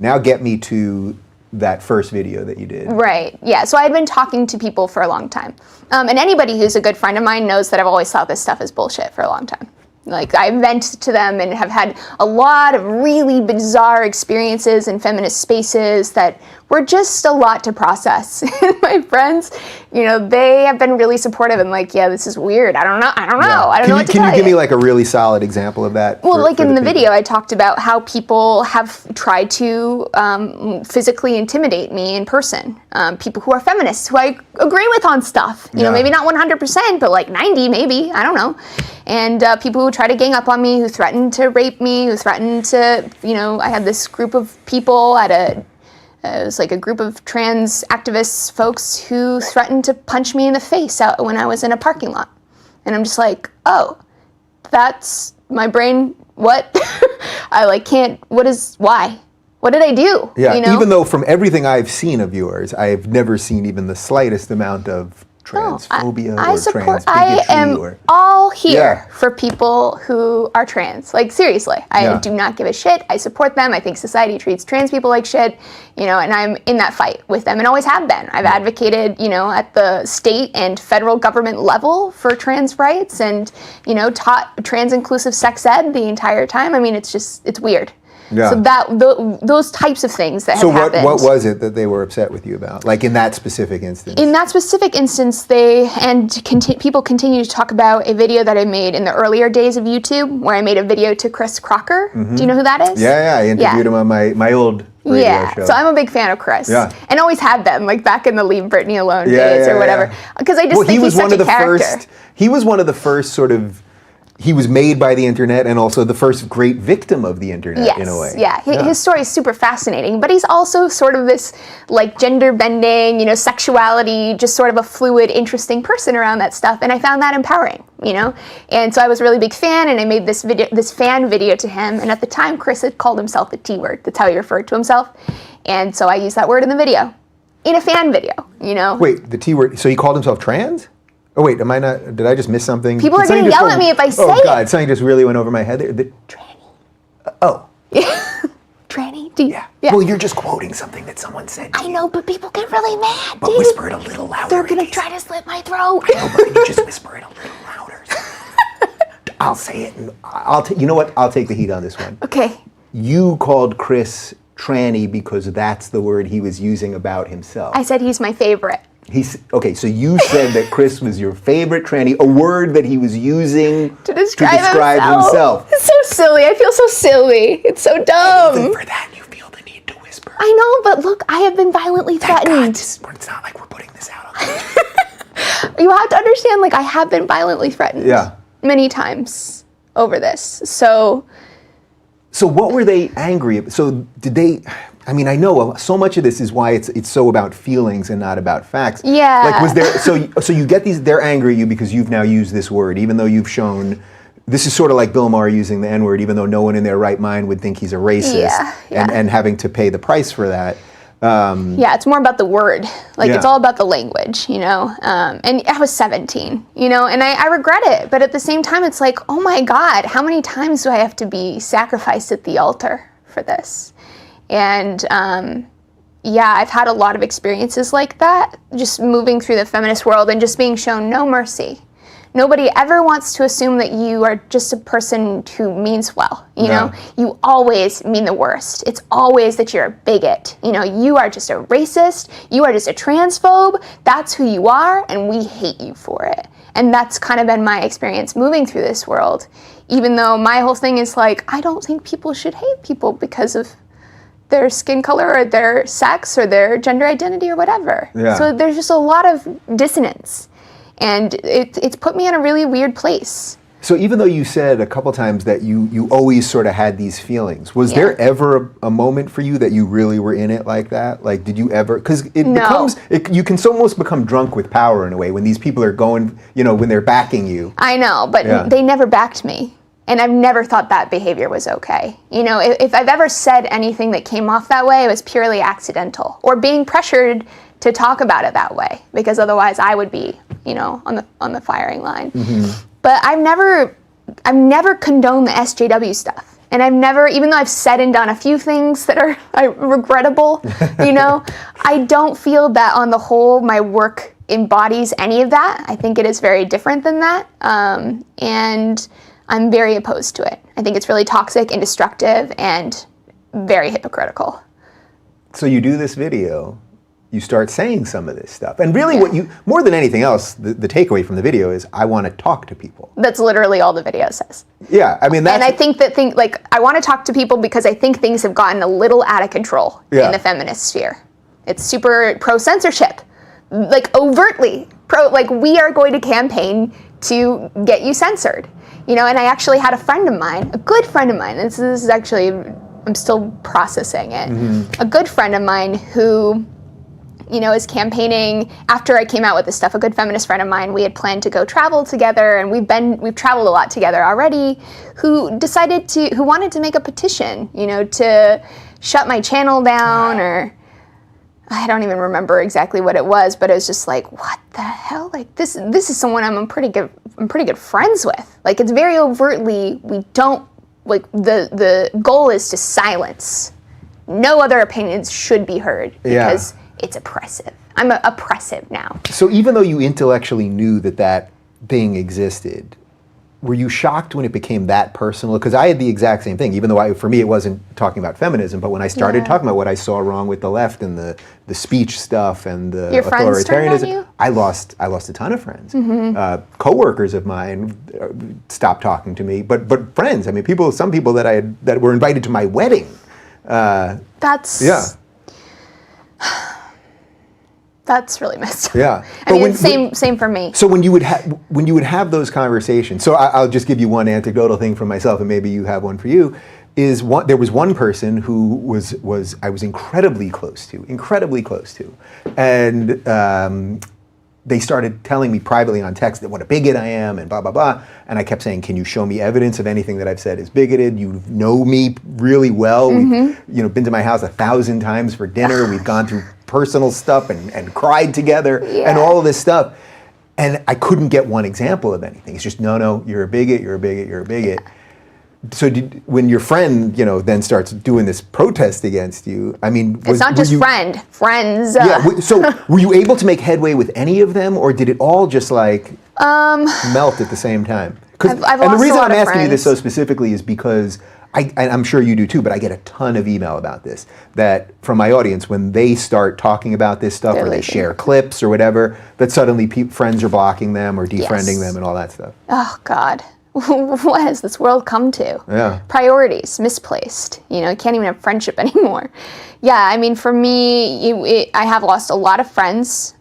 Now get me to that first video that you did. Right, yeah, so I had been talking to people for a long time. And anybody who's a good friend of mine knows that I've always thought this stuff is bullshit for a long time. Like, I vent to them and have had a lot of really bizarre experiences in feminist spaces that were just a lot to process. My friends, you know, they have been really supportive and like, yeah, this is weird. I don't know. I don't know what to tell you. Can you give me like a really solid example of that? Well, like in the video, I talked about how people have tried to physically intimidate me in person. People who are feminists, who I agree with on stuff. You know, maybe not 100%, but like 90 maybe. I don't know. And people who try to gang up on me, who threatened to rape me, who threatened to, you know, I had this group of people at it was like a group of trans activists folks who threatened to punch me in the face out when I was in a parking lot. And I'm just like, oh, that's my brain, what? I like can't, why? What did I do? Yeah, you know? Even though from everything I've seen of yours, I've never seen even the slightest amount of transphobia I or support, trans bigotry. I am all here for people who are trans. Like, seriously, I do not give a shit. I support them. I think society treats trans people like shit, you know, and I'm in that fight with them and always have been. I've advocated, you know, at the state and federal government level for trans rights and, you know, taught trans inclusive sex ed the entire time. I mean, it's weird. Yeah. So those types of things that have happened. So what was it that they were upset with you about? Like in that specific instance? In that specific instance, people continue to talk about a video that I made in the earlier days of YouTube, where I made a video to Chris Crocker. Mm-hmm. Do you know who that is? Yeah, I interviewed him on my old radio show. So I'm a big fan of Chris. Yeah. And always have been, like back in the Leave Britney Alone days or whatever. Because I just think he's such a character. He was one of the first sort of, he was made by the internet and also the first great victim of the internet in a way. Yeah, his story is super fascinating, but he's also sort of this like gender bending, you know, sexuality, just sort of a fluid, interesting person around that stuff. And I found that empowering, you know? And so I was a really big fan and I made this fan video to him. And at the time, Chris had called himself the T word. That's how he referred to himself. And so I used that word in the video, in a fan video, you know? Wait, the T word, so he called himself trans? Oh wait, did I just miss something? People are going to yell at me if I say it. Oh God, something just really went over my head there. The tranny. Tranny? Yeah. Well, you're just quoting something that someone said. I know, but people get really mad, But whisper it a little louder. They're going to try to slit my throat. I know, but can you just whisper it a little louder? I'll say it, and you know what? I'll take the heat on this one. Okay. You called Chris tranny because that's the word he was using about himself. I said he's my favorite. Okay, so you said that Chris was your favorite tranny, a word that he was using to describe himself. It's so silly. I feel so silly. It's so dumb. Even for that, you feel the need to whisper. I know, but look, I have been violently threatened. It's not like we're putting this out on You have to understand, like, I have been violently threatened. Yeah. Many times over this. So what were they angry about? So did they... I mean, I know so much of this is why it's so about feelings and not about facts. Yeah. Like, was there, so you get they're angry at you because you've now used this word, even though you've shown, this is sort of like Bill Maher using the N-word, even though no one in their right mind would think he's a racist, and having to pay the price for that. It's more about the word. Like, it's all about the language, you know? And I was 17, you know, and I regret it. But at the same time, it's like, oh my God, how many times do I have to be sacrificed at the altar for this? And I've had a lot of experiences like that, just moving through the feminist world and just being shown no mercy. Nobody ever wants to assume that you are just a person who means well, you know? You always mean the worst. It's always that you're a bigot. You know, you are just a racist, you are just a transphobe, that's who you are, and we hate you for it. And that's kind of been my experience moving through this world, even though my whole thing is like, I don't think people should hate people because of their skin color or their sex or their gender identity or whatever. Yeah. So there's just a lot of dissonance. And it's put me in a really weird place. So even though you said a couple times that you always sort of had these feelings, was there ever a moment for you that you really were in it like that? Like, did you ever, because you can almost become drunk with power in a way when these people are going, you know, when they're backing you. I know, but they never backed me. And I've never thought that behavior was okay. You know, if I've ever said anything that came off that way, it was purely accidental or being pressured to talk about it that way, because otherwise I would be, you know, on the firing line. Mm-hmm. But I've never condoned the SJW stuff. And I've never, even though I've said and done a few things that are regrettable, I don't feel that on the whole my work embodies any of that. I think it is very different than that. And I'm very opposed to it. I think it's really toxic and destructive and very hypocritical. So you do this video, you start saying some of this stuff. And really what you, more than anything else, the takeaway from the video is, I want to talk to people. That's literally all the video says. Yeah, I mean, that's... And I think that I want to talk to people because I think things have gotten a little out of control in the feminist sphere. It's super pro-censorship. Like, overtly we are going to campaign to get you censored. And I actually had a friend of mine, a good friend of mine, this is actually, I'm still processing it, a good friend of mine who... is campaigning after I came out with this stuff. A good feminist friend of mine, we had planned to go travel together, and we've traveled a lot together already, who wanted to make a petition, to shut my channel down, or I don't even remember exactly what it was, but it was just like, what the hell? Like, this is someone I'm pretty good friends with. Like, it's very overtly, we don't, like, the goal is to silence. No other opinions should be heard because it's oppressive. I'm oppressive now. So even though you intellectually knew that thing existed, were you shocked when it became that personal? Because I had the exact same thing, even though for me it wasn't talking about feminism, but when I started talking about what I saw wrong with the left and the speech stuff and the Your friends turned on authoritarianism, you? I lost a ton of friends. Coworkers of mine stopped talking to me, but friends. I mean, some people that were invited to my wedding. That's really messed up. Yeah, I mean, same for me. So when you would have those conversations, so I'll just give you one anecdotal thing from myself, and maybe you have one for you. There was one person who I was incredibly close to, and they started telling me privately on text that what a bigot I am and blah blah blah, and I kept saying, "Can you show me evidence of anything that I've said is bigoted? You know me really well. We've been to my house 1,000 times for dinner. We've gone through personal stuff and cried together and all of this stuff." And I couldn't get one example of anything. It's just, no, you're a bigot, you're a bigot, you're a bigot. So when your friend, then starts doing this protest against you, I mean... It's not just friends. Yeah, so were you able to make headway with any of them, or did it all just melt at the same time? I've lost and the reason a lot I'm of asking you this friends. so specifically is because I'm sure you do too, but I get a ton of email about this, that from my audience, when they start talking about this stuff, or they share clips or whatever, that suddenly friends are blocking them or defriending them and all that stuff. Oh, God. What has this world come to? Yeah. Priorities misplaced. You can't even have friendship anymore. Yeah, I mean, for me, I have lost a lot of friends.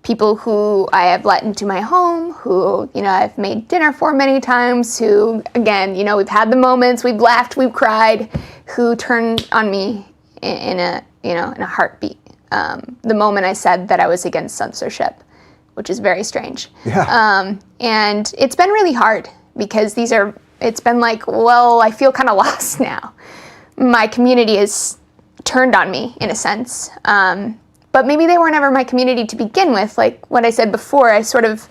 People who I have let into my home, who, I've made dinner for many times, who, again, we've had the moments, we've laughed, we've cried, who turned on me in a heartbeat. The moment I said that I was against censorship, which is very strange. Yeah. And it's been really hard because it's been like, well, I feel kind of lost now. My community has turned on me in a sense. But maybe they were never my community to begin with. Like what I said before, I sort of,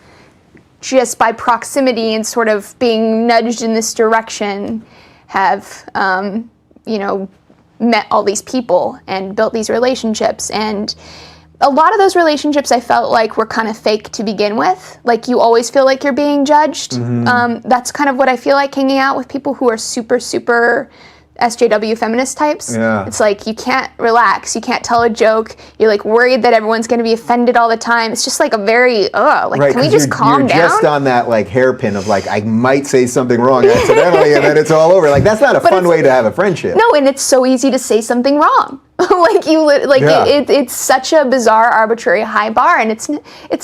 just by proximity and sort of being nudged in this direction, have, met all these people and built these relationships. And a lot of those relationships I felt like were kind of fake to begin with. Like, you always feel like you're being judged. That's kind of what I feel like hanging out with people who are super, super SJW feminist types. Yeah. It's like, you can't relax, you can't tell a joke, you're like worried that everyone's going to be offended all the time. It's just like a very, can we just calm down? You're just on that hairpin of I might say something wrong accidentally and then it's all over. Like, that's not a fun way to have a friendship. No, and it's so easy to say something wrong. It's such a bizarre, arbitrary high bar, and it's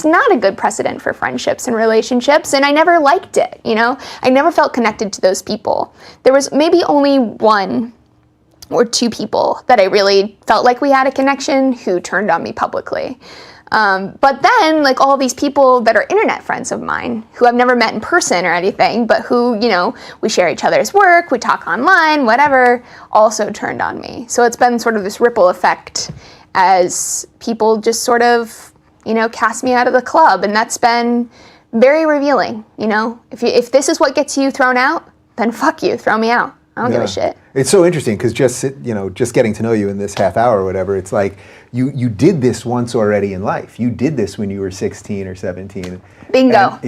not a good precedent for friendships and relationships, and I never liked it, I never felt connected to those people. There was maybe only one or two people that I really felt like we had a connection who turned on me publicly. But then, all these people that are internet friends of mine, who I've never met in person or anything, but who, we share each other's work, we talk online, whatever, also turned on me. So it's been sort of this ripple effect as people just sort of, cast me out of the club. And that's been very revealing, If this is what gets you thrown out, then fuck you, throw me out. I don't give a shit. It's so interesting because just getting to know you in this half hour or whatever, it's like you did this once already in life. You did this when you were 16 or 17. Bingo.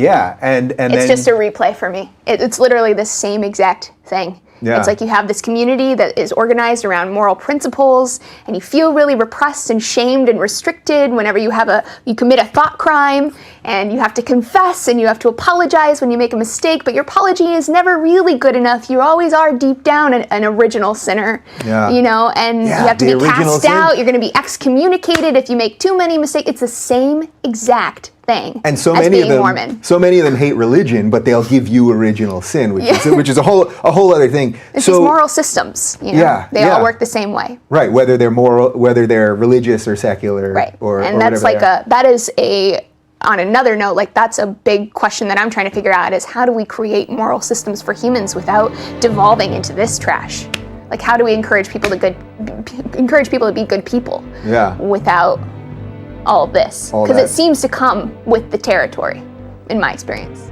And it's then, just a replay for me. It's literally the same exact thing. Yeah. It's like you have this community that is organized around moral principles, and you feel really repressed and shamed and restricted whenever you commit a thought crime, and you have to confess and you have to apologize when you make a mistake, but your apology is never really good enough. You always are deep down an original sinner, and you have to be cast out. You're going to be excommunicated if you make too many mistakes. It's the same exact thing. And so many of them hate religion, but they'll give you original sin, which is a whole other thing. It's these moral systems, they all work the same way. Right, whether they're religious or secular, right. or that's on another note, like that's a big question that I'm trying to figure out is how do we create moral systems for humans without devolving into this trash? Like how do we encourage people to be good people without all of this? Because it seems to come with the territory, in my experience.